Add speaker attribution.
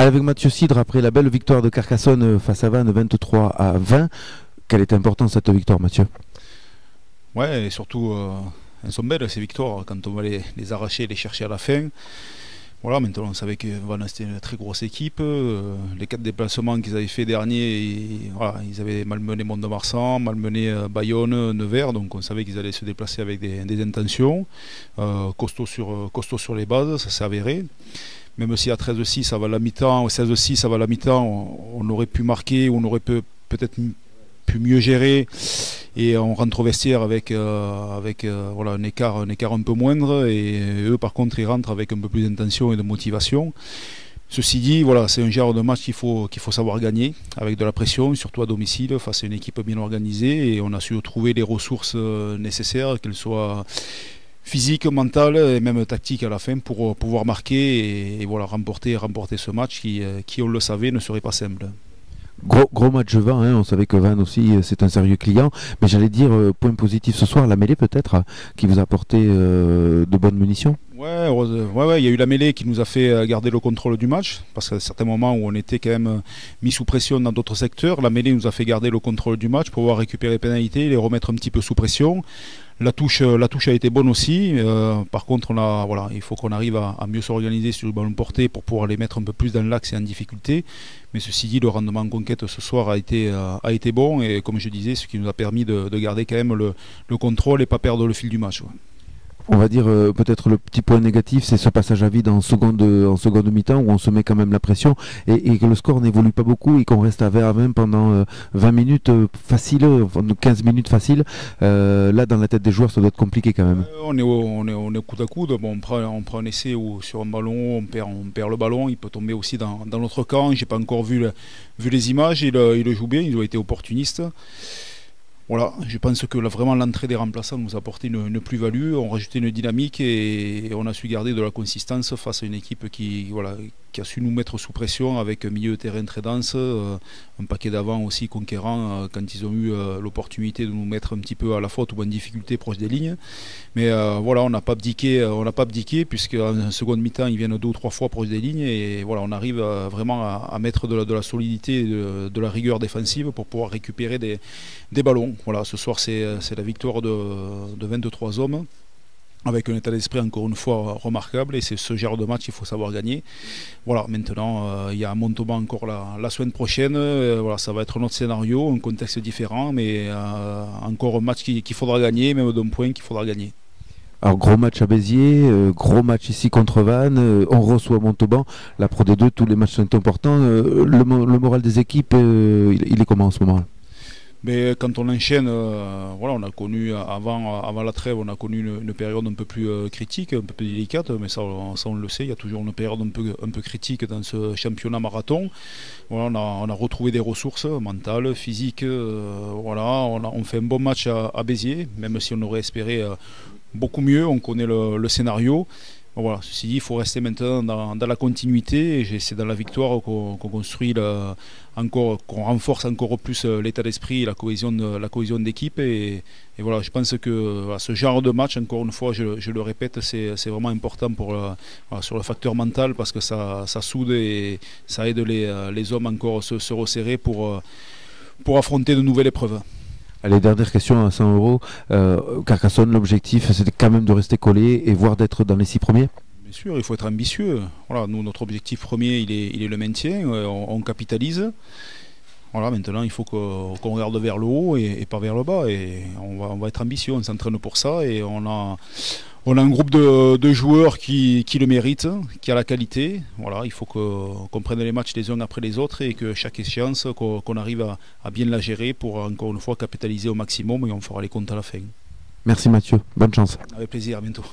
Speaker 1: Avec Mathieu Cidre, après la belle victoire de Carcassonne face à Vannes 23-20, quelle est importante cette victoire, Mathieu?
Speaker 2: Ouais, et surtout, elles sont belles ces victoires quand on va les arracher, les chercher à la fin. Voilà, maintenant on savait que Vannes c'était une très grosse équipe. Les 4 déplacements qu'ils avaient fait dernier, voilà, ils avaient malmené Mont-de-Marsan, malmené Bayonne, Nevers, donc on savait qu'ils allaient se déplacer avec des intentions. Costaud sur les bases, ça s'est avéré. Même si à 13-6 avant la mi-temps, ou 16-6 avant la mi-temps, on aurait pu marquer, on aurait peut-être pu mieux gérer, et on rentre au vestiaire avec voilà, un écart un peu moindre, et eux par contre ils rentrent avec un peu plus d'intention et de motivation. Ceci dit, voilà, c'est un genre de match qu'il faut savoir gagner, avec de la pression, surtout à domicile, face à une équipe bien organisée, et on a su trouver les ressources nécessaires, qu'elles soient physique, mental et même tactique à la fin pour pouvoir marquer et voilà, remporter ce match qui, on le savait, ne serait pas simple.
Speaker 1: Gros match de Vannes, hein. On savait que Vannes aussi c'est un sérieux client, mais j'allais dire point positif ce soir, la mêlée peut-être, qui vous a apporté de bonnes munitions.
Speaker 2: Ouais, il y a eu la mêlée qui nous a fait garder le contrôle du match, parce qu'à certains moments où on était quand même mis sous pression dans d'autres secteurs, la mêlée nous a fait garder le contrôle du match pour pouvoir récupérer les pénalités, les remettre un petit peu sous pression. La touche a été bonne aussi. Par contre, voilà, il faut qu'on arrive à mieux s'organiser sur le ballon porté pour pouvoir les mettre un peu plus dans l'axe et en difficulté. Mais ceci dit, le rendement en conquête ce soir a été bon, et comme je disais, ce qui nous a permis de garder quand même le contrôle et pas perdre le fil du match. Ouais.
Speaker 1: On va dire peut-être le petit point négatif, c'est ce passage à vide en seconde mi-temps où on se met quand même la pression et que le score n'évolue pas beaucoup et qu'on reste à 20 pendant 20 minutes facile, 15 minutes facile. Là, dans la tête des joueurs, ça doit être compliqué quand même.
Speaker 2: On est coude à coude. Bon, on prend un essai où sur un ballon, on perd le ballon. Il peut tomber aussi dans notre camp. J'ai pas encore vu les images. Il le joue bien. Ils ont été opportunistes. Voilà, je pense que vraiment l'entrée des remplaçants nous a apporté une plus-value, on rajouté une dynamique et on a su garder de la consistance face à une équipe qui a su nous mettre sous pression avec un milieu de terrain très dense, un paquet d'avant aussi conquérant quand ils ont eu l'opportunité de nous mettre un petit peu à la faute ou en difficulté proche des lignes. Mais voilà, on n'a pas abdiqué puisque en seconde mi-temps ils viennent 2 ou 3 fois proche des lignes et voilà, on arrive vraiment à mettre de la solidité, de la rigueur défensive pour pouvoir récupérer des ballons. Voilà, ce soir c'est la victoire de 23 hommes avec un état d'esprit encore une fois remarquable, et c'est ce genre de match qu'il faut savoir gagner. Voilà, maintenant il y a Montauban encore la semaine prochaine, voilà, ça va être un autre scénario, un contexte différent, mais encore un match qu'il faudra gagner, même d'un point qu'il faudra gagner.
Speaker 1: Alors gros match à Béziers, gros match ici contre Vannes, on reçoit Montauban, la Pro D2, tous les matchs sont importants. Le moral des équipes, il est comment en ce moment?
Speaker 2: Mais quand on enchaîne, voilà, on a connu avant la trêve, on a connu une période un peu plus critique, un peu plus délicate, mais ça on le sait, il y a toujours une période un peu critique dans ce championnat marathon. Voilà, on a retrouvé des ressources mentales, physiques, voilà, on fait un bon match à Béziers, même si on aurait espéré beaucoup mieux, on connaît le scénario. Voilà, ceci dit, il faut rester maintenant dans la continuité, et c'est dans la victoire qu'on construit qu'on renforce encore plus l'état d'esprit et la cohésion d'équipe. Et voilà, je pense que voilà, ce genre de match, encore une fois, je le répète, c'est vraiment important voilà, sur le facteur mental, parce que ça soude et ça aide les hommes encore à se resserrer pour affronter de nouvelles épreuves.
Speaker 1: Allez, dernière question à 100 euros. Carcassonne, l'objectif, c'était quand même de rester collé et voire d'être dans les 6 premiers?
Speaker 2: Bien sûr, il faut être ambitieux. Voilà, nous, notre objectif premier, il est le maintien. On capitalise. Voilà, maintenant, il faut qu'on regarde vers le haut et pas vers le bas. Et on va être ambitieux, on s'entraîne pour ça. Et on a un groupe de joueurs qui le méritent, qui a la qualité. Voilà, il faut qu'on prenne les matchs les uns après les autres et que chaque échéance, qu'on arrive à bien la gérer pour, encore une fois, capitaliser au maximum, et on fera les comptes à la fin.
Speaker 1: Merci Mathieu, bonne chance.
Speaker 2: Avec plaisir, à bientôt.